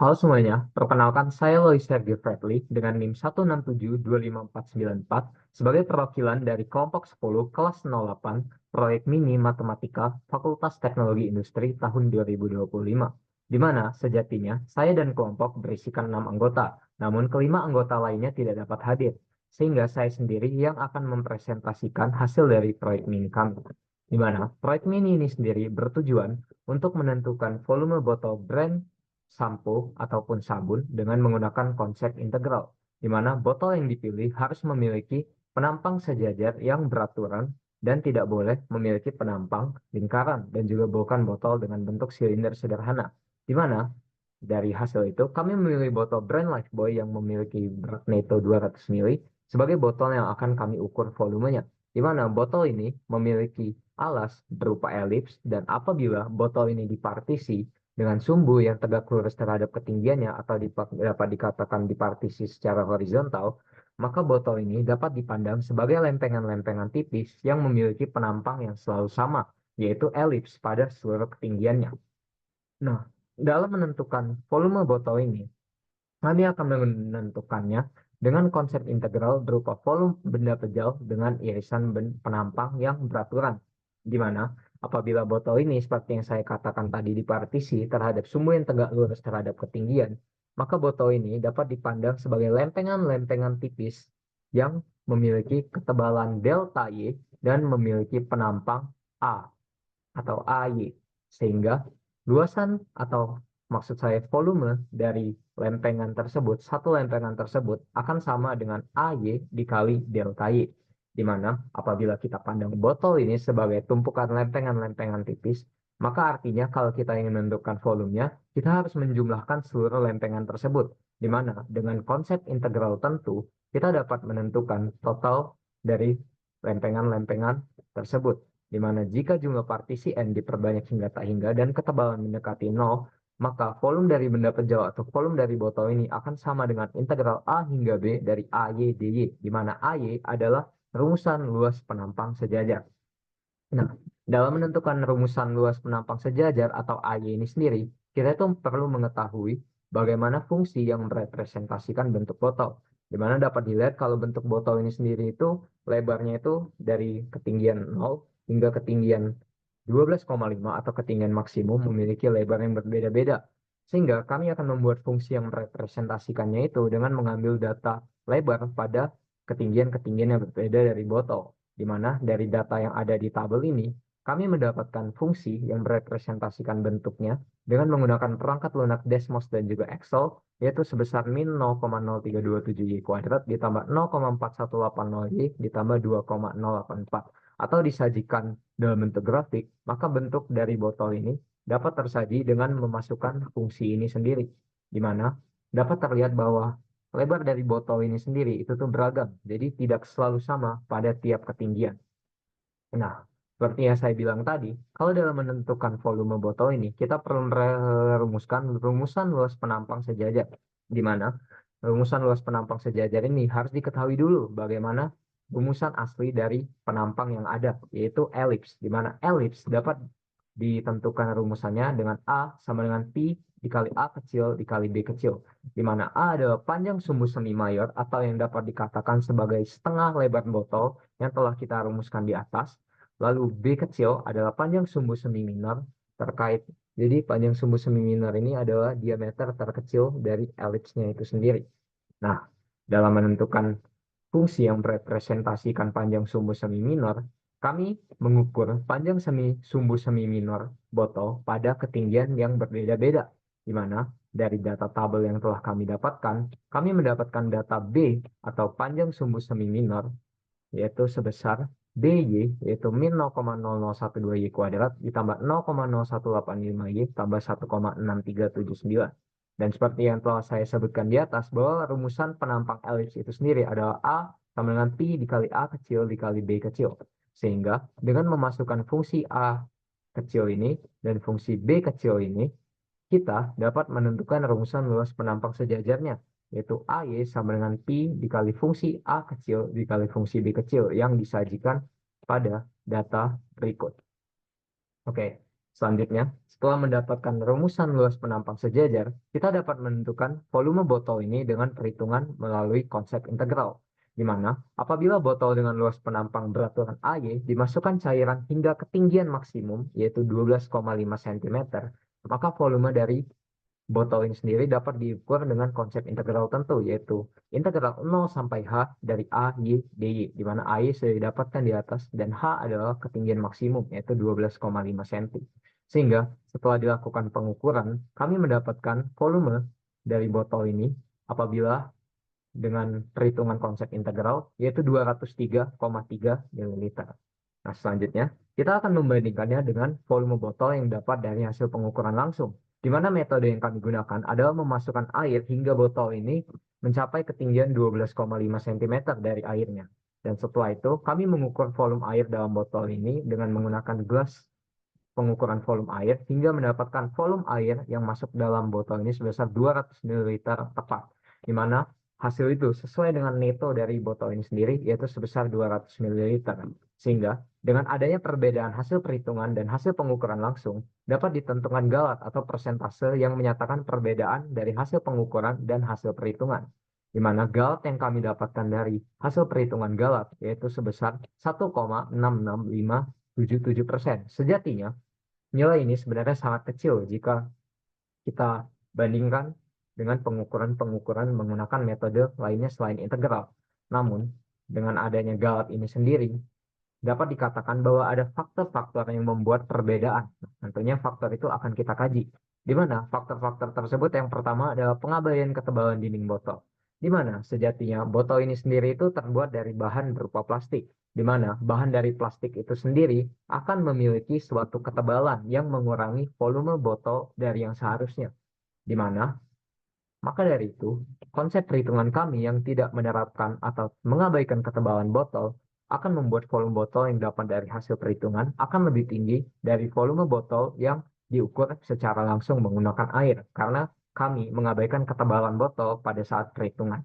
Halo semuanya, perkenalkan saya Lois Sergio Fredly dengan NIM 167-25494 sebagai perwakilan dari kelompok 10 kelas 08 Proyek Mini Matematika Fakultas Teknologi Industri tahun 2025, di mana sejatinya saya dan kelompok berisikan 6 anggota, namun kelima anggota lainnya tidak dapat hadir, sehingga saya sendiri yang akan mempresentasikan hasil dari proyek mini kami. Di mana proyek mini ini sendiri bertujuan untuk menentukan volume botol brand sampo ataupun sabun dengan menggunakan konsep integral, di mana botol yang dipilih harus memiliki penampang sejajar yang beraturan dan tidak boleh memiliki penampang lingkaran dan juga bukan botol dengan bentuk silinder sederhana. Di mana dari hasil itu kami memilih botol brand Lifebuoy yang memiliki berat neto 200 mili sebagai botol yang akan kami ukur volumenya. Di mana botol ini memiliki alas berupa elips dan apabila botol ini dipartisi dengan sumbu yang tegak lurus terhadap ketinggiannya atau dapat dikatakan dipartisi secara horizontal, maka botol ini dapat dipandang sebagai lempengan-lempengan tipis yang memiliki penampang yang selalu sama, yaitu elips pada seluruh ketinggiannya. Nah, dalam menentukan volume botol ini, kami akan menentukannya dengan konsep integral berupa volume benda pejal dengan irisan penampang yang beraturan, di mana apabila botol ini seperti yang saya katakan tadi dipartisi terhadap sumbu yang tegak lurus terhadap ketinggian, maka botol ini dapat dipandang sebagai lempengan-lempengan tipis yang memiliki ketebalan delta Y dan memiliki penampang A atau AY, sehingga luasan atau maksud saya volume dari lempengan tersebut, satu lempengan tersebut akan sama dengan AY dikali delta Y, di mana apabila kita pandang botol ini sebagai tumpukan lempengan-lempengan tipis, maka artinya kalau kita ingin menentukan volumenya, kita harus menjumlahkan seluruh lempengan tersebut, di mana dengan konsep integral tentu, kita dapat menentukan total dari lempengan-lempengan tersebut, di mana jika jumlah partisi N diperbanyak hingga tak hingga dan ketebalan mendekati 0, maka volume dari benda pejauh atau volume dari botol ini akan sama dengan integral A hingga B dari AY dy, di mana AY adalah rumusan luas penampang sejajar. Nah, dalam menentukan rumusan luas penampang sejajar atau AY ini sendiri, kita itu perlu mengetahui bagaimana fungsi yang merepresentasikan bentuk botol. Di mana dapat dilihat kalau bentuk botol ini sendiri itu lebarnya itu dari ketinggian 0 hingga ketinggian 12,5 atau ketinggian maksimum memiliki lebar yang berbeda-beda. Sehingga kami akan membuat fungsi yang merepresentasikannya itu dengan mengambil data lebar pada ketinggian-ketinggian yang berbeda dari botol, di mana dari data yang ada di tabel ini, kami mendapatkan fungsi yang merepresentasikan bentuknya dengan menggunakan perangkat lunak Desmos dan juga Excel, yaitu sebesar min 0,0327 Y kuadrat ditambah 0,4180 Y ditambah 2,084. Atau disajikan dalam bentuk grafik, maka bentuk dari botol ini dapat tersaji dengan memasukkan fungsi ini sendiri, di mana dapat terlihat bahwa lebar dari botol ini sendiri itu tuh beragam, jadi tidak selalu sama pada tiap ketinggian. Nah, seperti yang saya bilang tadi, kalau dalam menentukan volume botol ini, kita perlu merumuskan rumusan luas penampang sejajar, di mana rumusan luas penampang sejajar ini harus diketahui dulu bagaimana rumusan asli dari penampang yang ada, yaitu elips, di mana elips dapat ditentukan rumusannya dengan A sama dengan Pi dikali A kecil dikali B kecil, di mana A adalah panjang sumbu semi mayor atau yang dapat dikatakan sebagai setengah lebar botol yang telah kita rumuskan di atas. Lalu B kecil adalah panjang sumbu semi minor terkait. Jadi panjang sumbu semi minor ini adalah diameter terkecil dari elipsnya itu sendiri. Nah, dalam menentukan fungsi yang merepresentasikan panjang sumbu semi minor, kami mengukur panjang sumbu semi minor botol pada ketinggian yang berbeda-beda, di mana dari data tabel yang telah kami dapatkan, kami mendapatkan data B atau panjang sumbu semi minor, yaitu sebesar DY, yaitu min 0,0012 Y kuadrat ditambah 0,0185 Y tambah 1,6379. Dan seperti yang telah saya sebutkan di atas, bahwa rumusan penampang elips itu sendiri adalah A sama dengan Pi dikali A kecil dikali B kecil. Sehingga dengan memasukkan fungsi A kecil ini dan fungsi B kecil ini, kita dapat menentukan rumusan luas penampang sejajarnya, yaitu AY sama dengan Pi dikali fungsi A kecil dikali fungsi B kecil yang disajikan pada data berikut. Oke, Selanjutnya, setelah mendapatkan rumusan luas penampang sejajar, kita dapat menentukan volume botol ini dengan perhitungan melalui konsep integral, di mana apabila botol dengan luas penampang beraturan AY dimasukkan cairan hingga ketinggian maksimum, yaitu 12,5 cm, maka volume dari botol ini sendiri dapat diukur dengan konsep integral tentu, yaitu integral 0 sampai H dari A, Y, DY, di mana A, Y sudah didapatkan di atas, dan H adalah ketinggian maksimum, yaitu 12,5 cm. Sehingga setelah dilakukan pengukuran, kami mendapatkan volume dari botol ini apabila dengan perhitungan konsep integral, yaitu 203,3 ml. Nah, selanjutnya, kita akan membandingkannya dengan volume botol yang dapat dari hasil pengukuran langsung, di mana metode yang kami gunakan adalah memasukkan air hingga botol ini mencapai ketinggian 12,5 cm dari airnya. Dan setelah itu, kami mengukur volume air dalam botol ini dengan menggunakan gelas pengukuran volume air hingga mendapatkan volume air yang masuk dalam botol ini sebesar 200 ml tepat, di mana hasil itu sesuai dengan neto dari botol ini sendiri, yaitu sebesar 200 ml. Sehingga dengan adanya perbedaan hasil perhitungan dan hasil pengukuran langsung, dapat ditentukan galat atau persentase yang menyatakan perbedaan dari hasil pengukuran dan hasil perhitungan. Di mana galat yang kami dapatkan dari hasil perhitungan galat yaitu sebesar 1,66577%. Sejatinya, nilai ini sebenarnya sangat kecil jika kita bandingkan dengan pengukuran-pengukuran menggunakan metode lainnya selain integral. Namun, dengan adanya galat ini sendiri, dapat dikatakan bahwa ada faktor-faktor yang membuat perbedaan. Tentunya faktor itu akan kita kaji. Di mana faktor-faktor tersebut yang pertama adalah pengabaian ketebalan dinding botol. Di mana sejatinya botol ini sendiri itu terbuat dari bahan berupa plastik. Di mana bahan dari plastik itu sendiri akan memiliki suatu ketebalan yang mengurangi volume botol dari yang seharusnya. Di mana maka dari itu, konsep perhitungan kami yang tidak menerapkan atau mengabaikan ketebalan botol akan membuat volume botol yang dapat dari hasil perhitungan akan lebih tinggi dari volume botol yang diukur secara langsung menggunakan air, karena kami mengabaikan ketebalan botol pada saat perhitungan.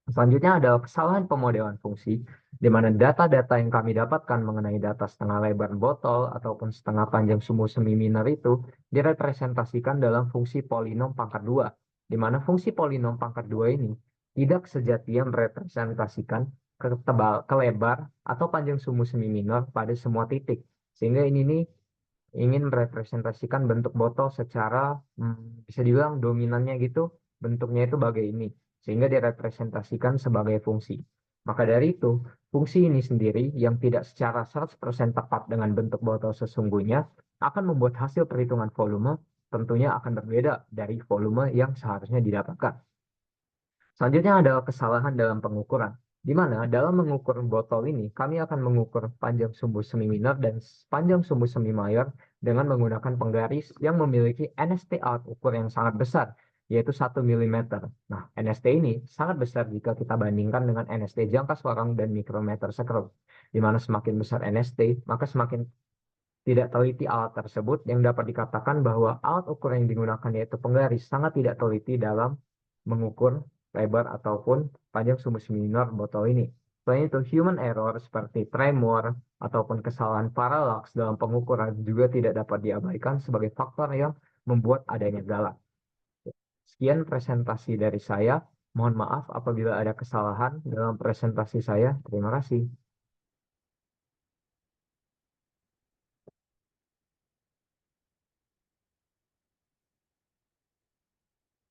Selanjutnya adalah kesalahan pemodelan fungsi, di mana data-data yang kami dapatkan mengenai data setengah lebar botol ataupun setengah panjang sumbu semi minor itu direpresentasikan dalam fungsi polinom pangkat 2, di mana fungsi polinom pangkat 2 ini tidak sejatinya merepresentasikan kelebar atau panjang sumbu semi minor pada semua titik. Sehingga ini nih ingin merepresentasikan bentuk botol secara bisa dibilang dominannya gitu, bentuknya itu bagai ini, sehingga direpresentasikan sebagai fungsi. Maka dari itu, fungsi ini sendiri yang tidak secara 100% tepat dengan bentuk botol sesungguhnya akan membuat hasil perhitungan volume tentunya akan berbeda dari volume yang seharusnya didapatkan. Selanjutnya adalah kesalahan dalam pengukuran, di mana dalam mengukur botol ini, kami akan mengukur panjang sumbu semi minor dan panjang sumbu semi mayor dengan menggunakan penggaris yang memiliki NST alat ukur yang sangat besar, yaitu 1 mm. Nah, NST ini sangat besar jika kita bandingkan dengan NST jangka sorong dan mikrometer sekron, di mana semakin besar NST, maka semakin tidak teliti alat tersebut, yang dapat dikatakan bahwa alat ukur yang digunakan yaitu penggaris sangat tidak teliti dalam mengukur lebar ataupun panjang sumbu minor botol ini. Selain itu, human error seperti tremor ataupun kesalahan paralaks dalam pengukuran juga tidak dapat diabaikan sebagai faktor yang membuat adanya galat. Sekian presentasi dari saya. Mohon maaf apabila ada kesalahan dalam presentasi saya. Terima kasih.